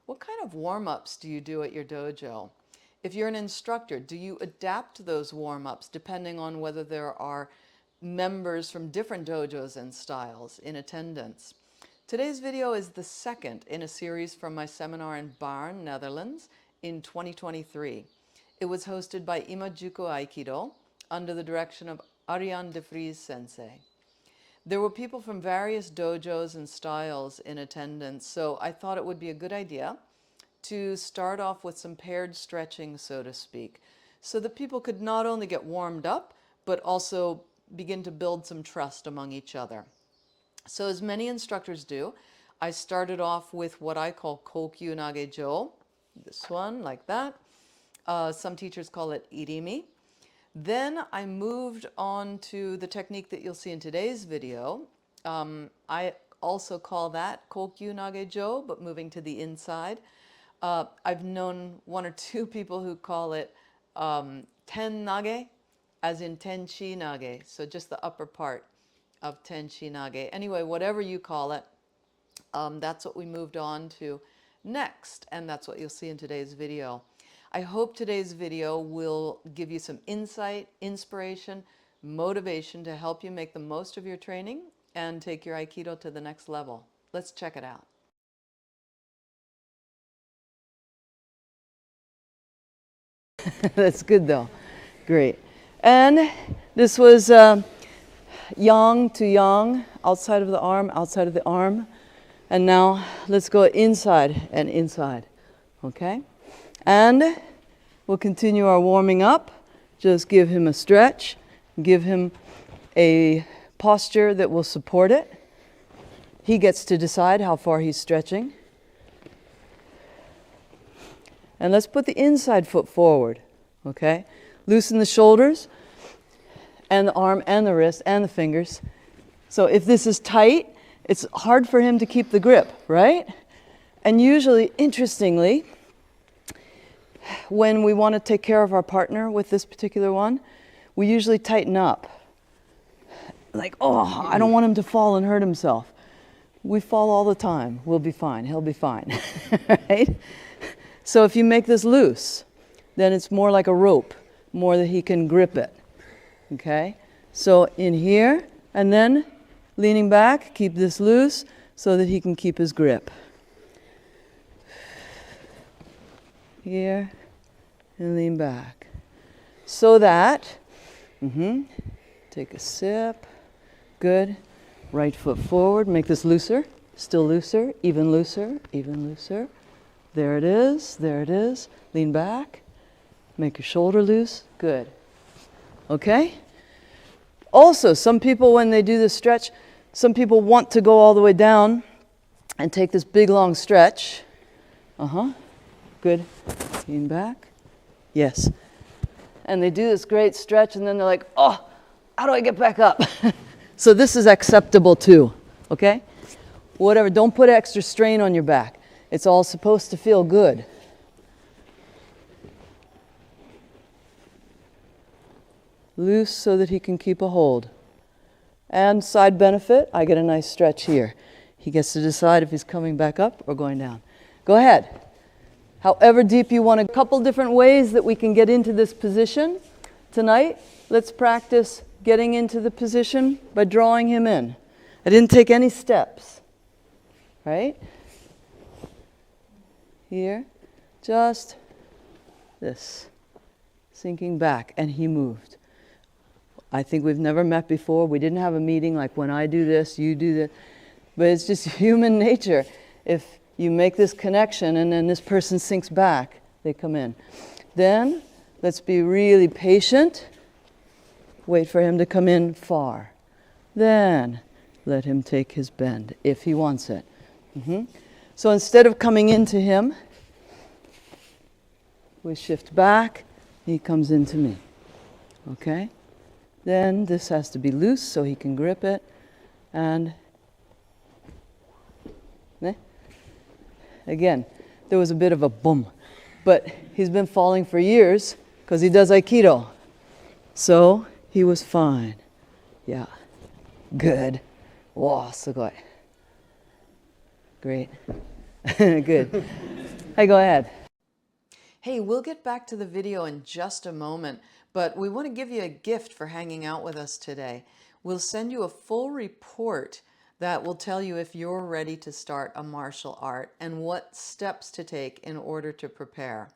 What kind of warm-ups do you do at your dojo? If you're an instructor, do you adapt those warm-ups depending on whether there are members from different dojos and styles in attendance? Today's video is the second in a series from my seminar in Baarn, Netherlands in 2023. It was hosted by Ima Juku Aikido under the direction of Arjan de Vries Sensei. There were people from various dojos and styles in attendance, so I thought it would be a good idea to start off with some paired stretching, so to speak, so that people could not only get warmed up, but also begin to build some trust among each other. So as many instructors do, I started off with what I call kokyunage, this one, like that. Some teachers call it irimi. Then I moved on to the technique that you'll see in today's video. I also call that kokyunage, but moving to the inside. I've known one or two people who call it ten nage, as in tenchi nage, so just the upper part of tenchi nage. Anyway, whatever you call it, that's what we moved on to next, and that's what you'll see in today's video. I hope today's video will give you some insight, inspiration, motivation to help you make the most of your training and take your Aikido to the next level. Let's check it out. That's good though. Great. And this was yang to yang, outside of the arm, outside of the arm. And now let's go inside and inside. Okay? And we'll continue our warming up. Just give him a stretch. Give him a posture that will support it. He gets to decide how far he's stretching. And let's put the inside foot forward, okay? Loosen the shoulders and the arm and the wrist and the fingers. So if this is tight, it's hard for him to keep the grip, right? And usually, interestingly, when we want to take care of our partner with this particular one, we usually tighten up. Like, oh, I don't want him to fall and hurt himself. We fall all the time. We'll be fine. He'll be fine, right? So if you make this loose, then it's more like a rope, more that he can grip it, okay? So in here, and then leaning back, keep this loose so that he can keep his grip. Here, and lean back. So that, take a sip, good. Right foot forward, make this looser, still looser, even looser, even looser. There it is, there it is. Lean back, make your shoulder loose, good. Okay? Also, some people, when they do this stretch, some people want to go all the way down and take this big long stretch. Good. Lean back. Yes. And they do this great stretch and then they're like, oh, how do I get back up? So this is acceptable too, okay? Whatever, don't put extra strain on your back. It's all supposed to feel good. Loose so that he can keep a hold. And side benefit, I get a nice stretch here. He gets to decide if he's coming back up or going down. Go ahead. However deep you want to. A couple different ways that we can get into this position tonight. Let's practice getting into the position by drawing him in. I didn't take any steps, right? Here, just this, sinking back, and he moved. I think we've never met before. We didn't have a meeting like when I do this, you do that. But it's just human nature. If you make this connection and then this person sinks back, they come in. Then, let's be really patient. Wait for him to come in far. Then, let him take his bend, if he wants it. So instead of coming into him, we shift back, he comes into me. Okay? Then this has to be loose so he can grip it. And again, there was a bit of a boom. But he's been falling for years because he does Aikido. So he was fine. Yeah. Good. Wow, sugoi. Great. Good. Hey, go ahead. Hey, we'll get back to the video in just a moment, but we want to give you a gift for hanging out with us today. We'll send you a full report that will tell you if you're ready to start a martial art and what steps to take in order to prepare.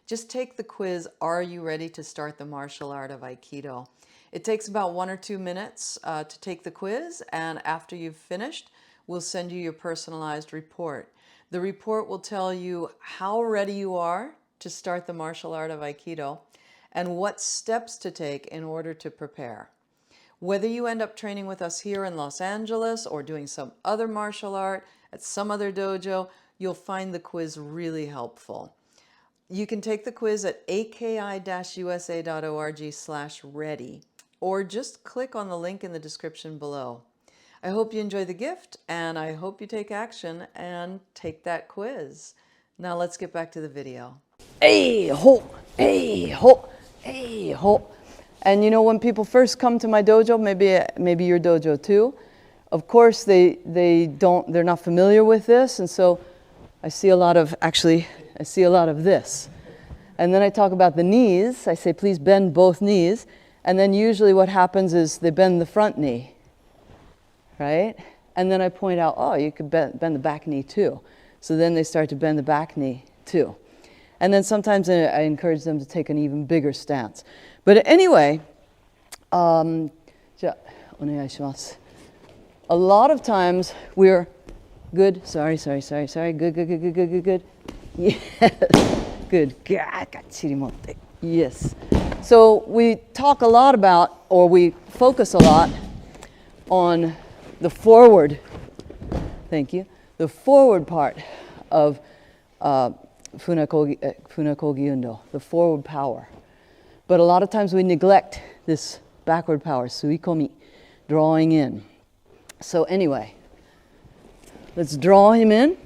Just take the quiz, Are You Ready to Start the Martial Art of Aikido? It takes about 1 or 2 minutes to take the quiz, and after you've finished, we'll send you your personalized report. The report will tell you how ready you are to start the martial art of Aikido and what steps to take in order to prepare. Whether you end up training with us here in Los Angeles or doing some other martial art at some other dojo, you'll find the quiz really helpful. You can take the quiz at aki-usa.org/ready, or just click on the link in the description below. I hope you enjoy the gift, and I hope you take action and take that quiz. Now let's get back to the video. Hey, ho, hey, ho, hey, ho. And you know, when people first come to my dojo, maybe your dojo too, of course they're not familiar with this, and so I see a lot of this. And then I talk about the knees. I say, please bend both knees. And then usually what happens is they bend the front knee, right? And then I point out, oh, you could bend the back knee too. So then they start to bend the back knee too. And then sometimes I encourage them to take an even bigger stance. But anyway, a lot of times we're good. Sorry. Good. Yes. Good. Yes. So we talk a lot about, or we focus a lot on the forward. Thank you. The forward part of Funakogi Undo, the forward power. But a lot of times we neglect this backward power, suikomi, drawing in. So anyway, let's draw him in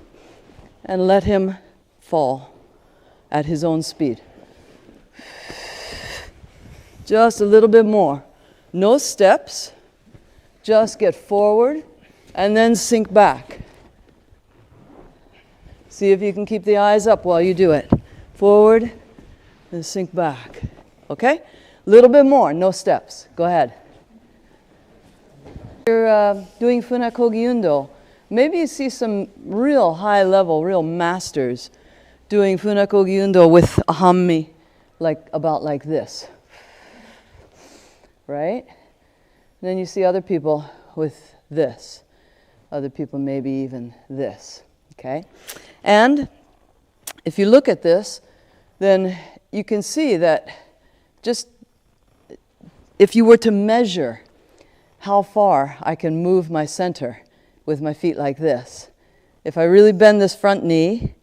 and let him fall at his own speed. Just a little bit more. No steps. Just get forward and then sink back. See if you can keep the eyes up while you do it. Forward and sink back. Okay? A little bit more. No steps. Go ahead. You're doing Funakogi Undo. Maybe you see some real high level, real masters doing Funakogi Undo with a hammi about like this. Right? And then you see other people with this. Other people maybe even this. Okay? And if you look at this, then you can see that just if you were to measure how far I can move my center with my feet like this, if I really bend this front knee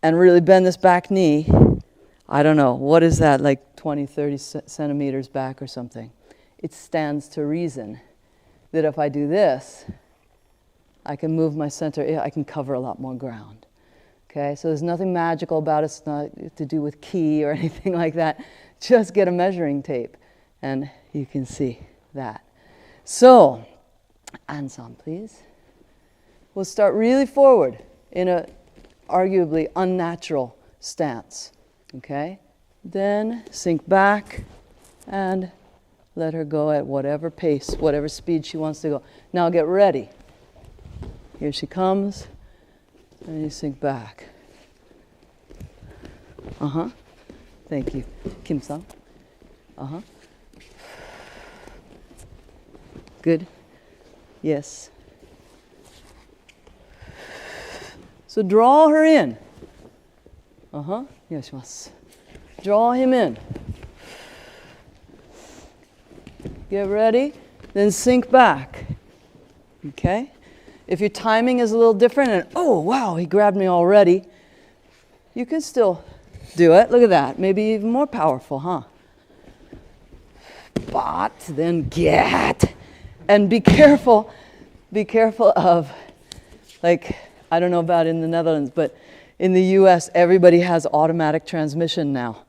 and really bend this back knee, I don't know, what is that, like 20, 30 centimeters back or something? It stands to reason that if I do this, I can move my center, I can cover a lot more ground. Okay, so there's nothing magical about it. It's not to do with ki or anything like that. Just get a measuring tape and you can see that. So, Ansan, please. We'll start really forward in a arguably unnatural stance. Okay, then sink back and let her go at whatever pace, whatever speed she wants to go. Now get ready. Here she comes, and you sink back. Thank you. Kim-san. Good. Yes. So draw her in. Yes. Draw him in. Get ready, then sink back. Okay? If your timing is a little different and, oh, wow, he grabbed me already, you can still do it. Look at that. Maybe even more powerful, huh? But then get. And be careful of, like, I don't know about in the Netherlands, but in the US, everybody has automatic transmission now.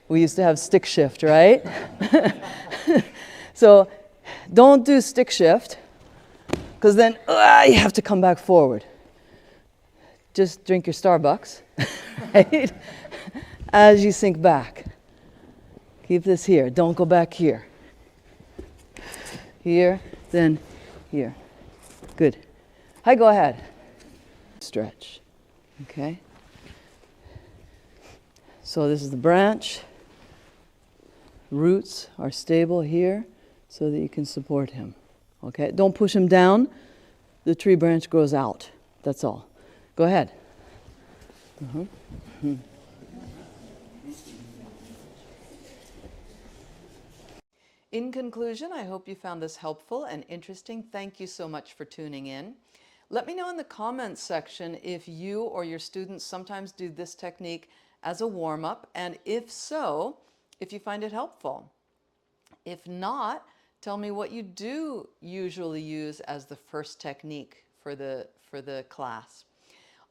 We used to have stick shift, right? So don't do stick shift, because then you have to come back forward. just drink your Starbucks, right? As you sink back. Keep this here. Don't go back here. Here, then here. Good. Hi, go ahead. Stretch. Okay. So this is the branch. Roots are stable here so that you can support him. Okay. Don't push him down. The tree branch grows out. That's all. Go ahead. In conclusion, I hope you found this helpful and interesting. Thank you so much for tuning in. Let me know in the comments section if you or your students sometimes do this technique as a warm-up, and if so, if you find it helpful. If not, tell me what you do usually use as the first technique for the class.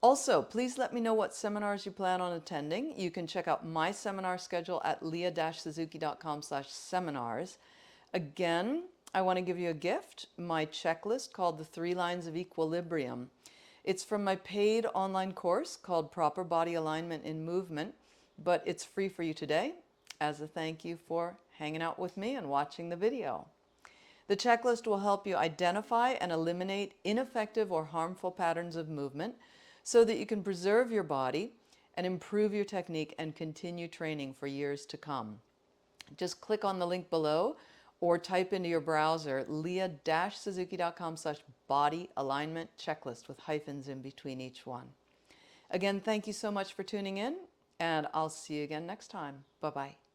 Also, please let me know what seminars you plan on attending. You can check out my seminar schedule at lia-suzuki.com/seminars. Again, I want to give you a gift, my checklist called the 3 Lines of Equilibrium. It's from my paid online course called Proper Body Alignment in Movement, but it's free for you today as a thank you for hanging out with me and watching the video. The checklist will help you identify and eliminate ineffective or harmful patterns of movement so that you can preserve your body and improve your technique and continue training for years to come. Just click on the link below or type into your browser lia-suzuki.com/body alignment checklist with hyphens in between each one. Again, thank you so much for tuning in, and I'll see you again next time. Bye-bye.